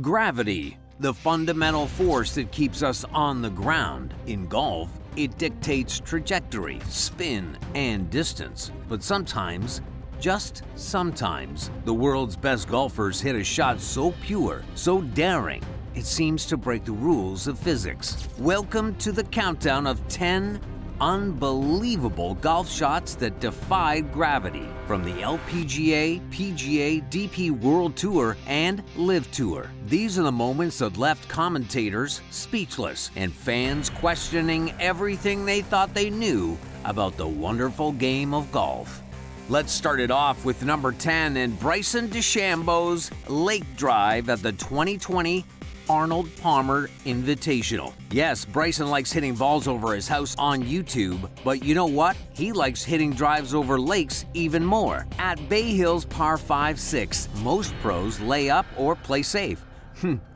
Gravity, the fundamental force that keeps us on the ground. In golf, it dictates trajectory, spin, and distance. But sometimes, just sometimes, the world's best golfers hit a shot so pure, so daring, it seems to break the rules of physics. Welcome to the countdown of 10 unbelievable golf shots that defied gravity from the LPGA, PGA, DP World Tour, and Live Tour. These are the moments that left commentators speechless and fans questioning everything they thought they knew about the wonderful game of golf. Let's start it off with number 10 and Bryson DeChambeau's Lake Drive at the 2020 Arnold Palmer Invitational. Yes, Bryson likes hitting balls over his house on YouTube, but you know what? He likes hitting drives over lakes even more. At Bay Hill's par 5-6, most pros lay up or play safe.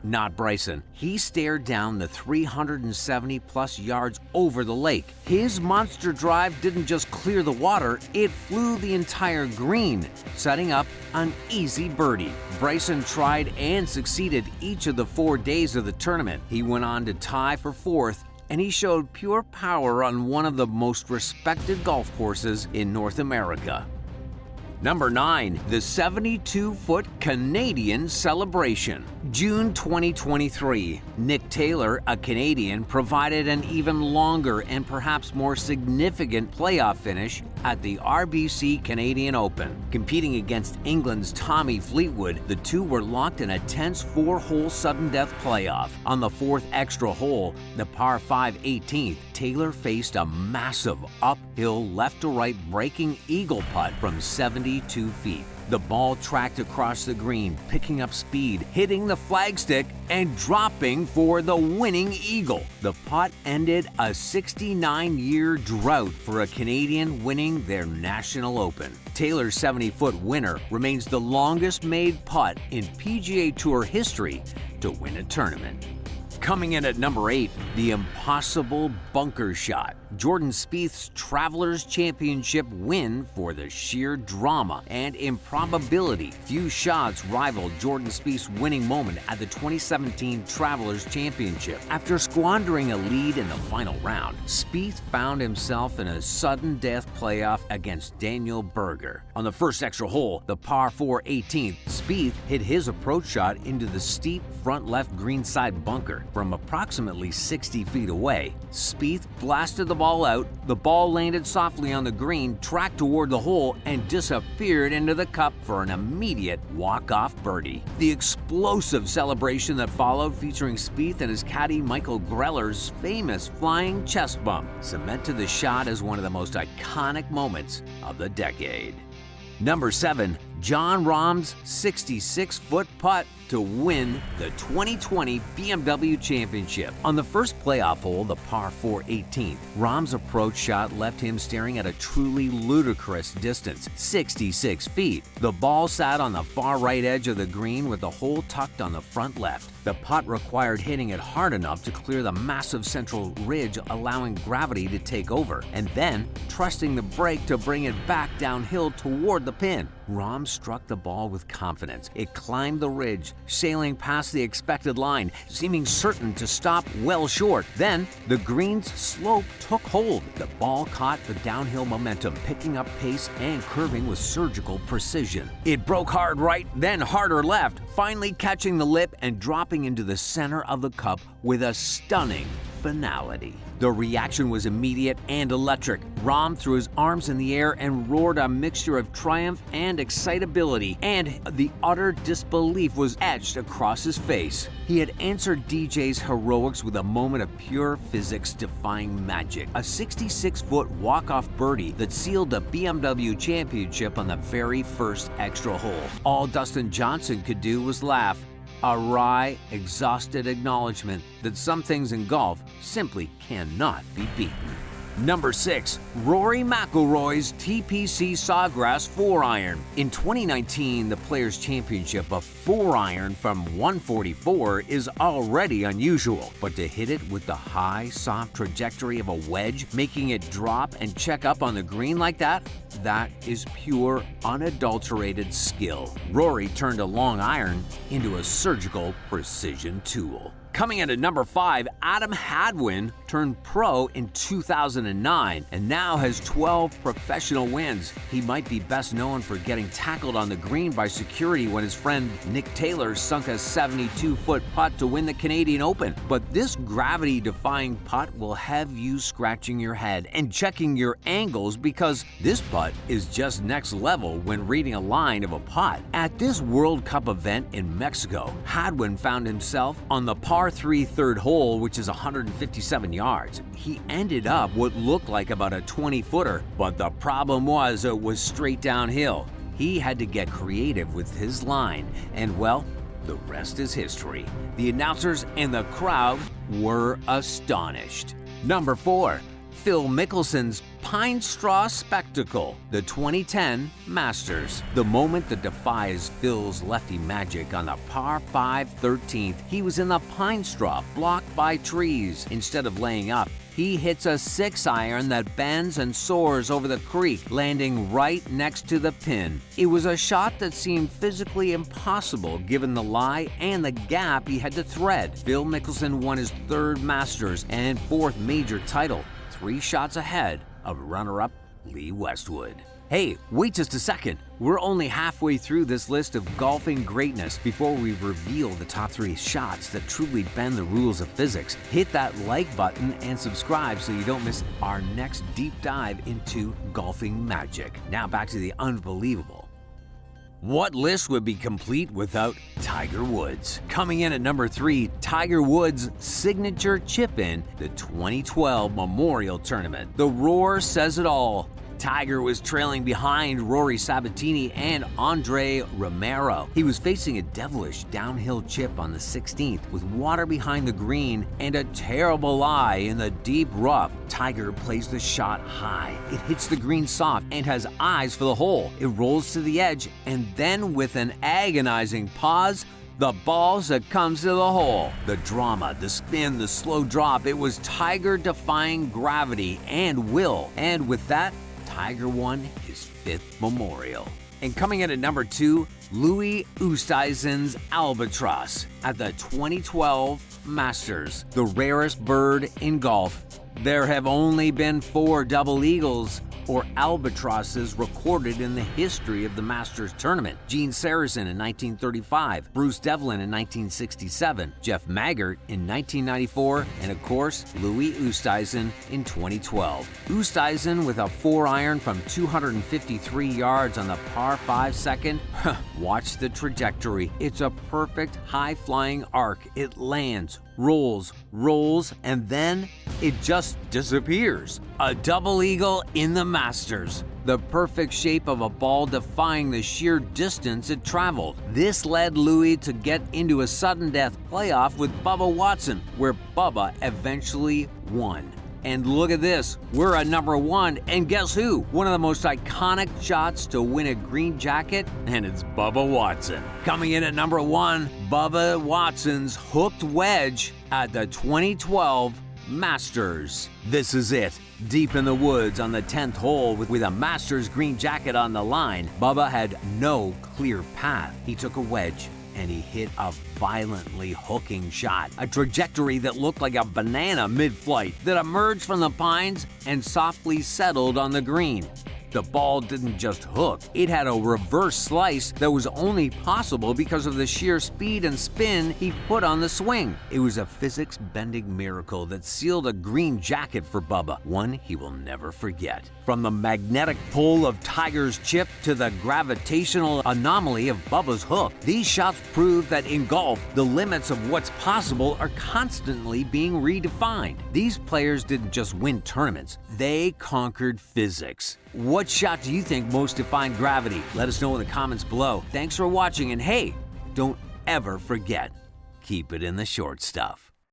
Not Bryson. He stared down the 370 plus yards over the lake. His monster drive didn't just clear the water, it flew the entire green, setting up an easy birdie. Bryson tried and succeeded each of the 4 days of the tournament. He went on to tie for fourth, and he showed pure power on one of the most respected golf courses in North America. Number 9, the 72-foot Canadian Celebration. June 2023, Nick Taylor, a Canadian, provided an even longer and perhaps more significant playoff finish at the RBC Canadian Open. Competing against England's Tommy Fleetwood, the two were locked in a tense 4-hole sudden death playoff. On the fourth extra hole, the par 5 18th, Taylor faced a massive uphill left-to-right breaking eagle putt from 72 feet. The ball tracked across the green, picking up speed, hitting the flagstick, and dropping for the winning eagle. The putt ended a 69-year drought for a Canadian winning their National Open. Taylor's 70-foot winner remains the longest-made putt in PGA Tour history to win a tournament. Coming in at number 8, the impossible bunker shot. Jordan Spieth's Travelers Championship win for the sheer drama and improbability. Few shots rivaled Jordan Spieth's winning moment at the 2017 Travelers Championship. After squandering a lead in the final round, Spieth found himself in a sudden death playoff against Daniel Berger. On the first extra hole, the par 4 18th, Spieth hit his approach shot into the steep front left greenside bunker. From approximately 60 feet away, Spieth blasted the ball out, the ball landed softly on the green, tracked toward the hole, and disappeared into the cup for an immediate walk-off birdie. The explosive celebration that followed, featuring Spieth and his caddy Michael Greller's famous flying chest bump, cemented the shot as one of the most iconic moments of the decade. Number 7, Jon Rahm's 66-foot putt to win the 2020 BMW Championship. On the first playoff hole, the par 4 18th, Rahm's approach shot left him staring at a truly ludicrous distance, 66 feet. The ball sat on the far right edge of the green with the hole tucked on the front left. The putt required hitting it hard enough to clear the massive central ridge, allowing gravity to take over, and then trusting the break to bring it back downhill toward the pin. Rahm struck the ball with confidence. It climbed the ridge, sailing past the expected line, seeming certain to stop well short. Then, the green's slope took hold. The ball caught the downhill momentum, picking up pace and curving with surgical precision. It broke hard right, then harder left, finally catching the lip and dropping into the center of the cup with a stunning finality. The reaction was immediate and electric. Rahm threw his arms in the air and roared a mixture of triumph and excitability, and the utter disbelief was etched across his face. He had answered DJ's heroics with a moment of pure physics-defying magic, a 66-foot walk-off birdie that sealed the BMW Championship on the very first extra hole. All Dustin Johnson could do was laugh, a wry, exhausted acknowledgement that some things in golf simply cannot be beaten. Number 6. Rory McIlroy's TPC Sawgrass 4-iron. In 2019, the Players' Championship, a 4-iron from 144 is already unusual, but to hit it with the high, soft trajectory of a wedge, making it drop and check up on the green like that is pure, unadulterated skill. Rory turned a long iron into a surgical precision tool. Coming in at number 5, Adam Hadwin turned pro in 2009 and now has 12 professional wins. He might be best known for getting tackled on the green by security when his friend Nick Taylor sunk a 72-foot putt to win the Canadian Open. But this gravity-defying putt will have you scratching your head and checking your angles because this putt is just next level when reading a line of a putt. At this World Cup event in Mexico, Hadwin found himself on the par 3 third hole, which is 157 yards. He ended up what looked like about a 20-footer, but the problem was it was straight downhill. He had to get creative with his line, and well, the rest is history. The announcers and the crowd were astonished. Number 4. Phil Mickelson's Pine Straw Spectacle, the 2010 Masters. The moment that defies Phil's lefty magic on the par 5 13th, he was in the pine straw blocked by trees. Instead of laying up, he hits a 6-iron that bends and soars over the creek, landing right next to the pin. It was a shot that seemed physically impossible given the lie and the gap he had to thread. Phil Mickelson won his 3rd Masters and 4th major title, 3 shots ahead of runner-up Lee Westwood. Hey, wait just a second. We're only halfway through this list of golfing greatness before we reveal the top 3 shots that truly bend the rules of physics. Hit that like button and subscribe so you don't miss our next deep dive into golfing magic. Now back to the unbelievable. What list would be complete without Tiger Woods? Coming in at number 3, Tiger Woods' signature chip-in, the 2012 Memorial Tournament. The roar says it all. Tiger was trailing behind Rory Sabatini and Andre Romero. He was facing a devilish downhill chip on the 16th with water behind the green and a terrible lie in the deep rough. Tiger plays the shot high. It hits the green soft and has eyes for the hole. It rolls to the edge and then with an agonizing pause, the ball succumbs to the hole. The drama, the spin, the slow drop, it was Tiger defying gravity and will. And with that, Tiger won his 5th Memorial. And coming in at number 2, Louis Oosthuizen's albatross at the 2012 Masters, the rarest bird in golf. There have only been 4 double eagles or albatrosses recorded in the history of the Masters tournament. Gene Sarazen in 1935, Bruce Devlin in 1967, Jeff Maggart in 1994, and of course, Louis Oosthuizen in 2012. Oosthuizen with a 4-iron from 253 yards on the par 5 second. Watch the trajectory. It's a perfect high-flying arc. It lands, rolls, and then it just disappears. A double eagle in the Masters. The perfect shape of a ball defying the sheer distance it traveled. This led Louis to get into a sudden death playoff with Bubba Watson, where Bubba eventually won. And look at this, we're at number 1, and guess who? One of the most iconic shots to win a green jacket, and it's Bubba Watson. Coming in at number 1, Bubba Watson's hooked wedge at the 2012 Masters. This is it. Deep in the woods on the 10th hole with a Masters green jacket on the line, Bubba had no clear path. He took a wedge and he hit a violently hooking shot, a trajectory that looked like a banana mid-flight that emerged from the pines and softly settled on the green. The ball didn't just hook, it had a reverse slice that was only possible because of the sheer speed and spin he put on the swing. It was a physics-bending miracle that sealed a green jacket for Bubba, one he will never forget. From the magnetic pull of Tiger's chip to the gravitational anomaly of Bubba's hook, these shots prove that in golf, the limits of what's possible are constantly being redefined. These players didn't just win tournaments, they conquered physics. What shot do you think most defined gravity? Let us know in the comments below. Thanks for watching, and hey, don't ever forget, keep it in the short stuff.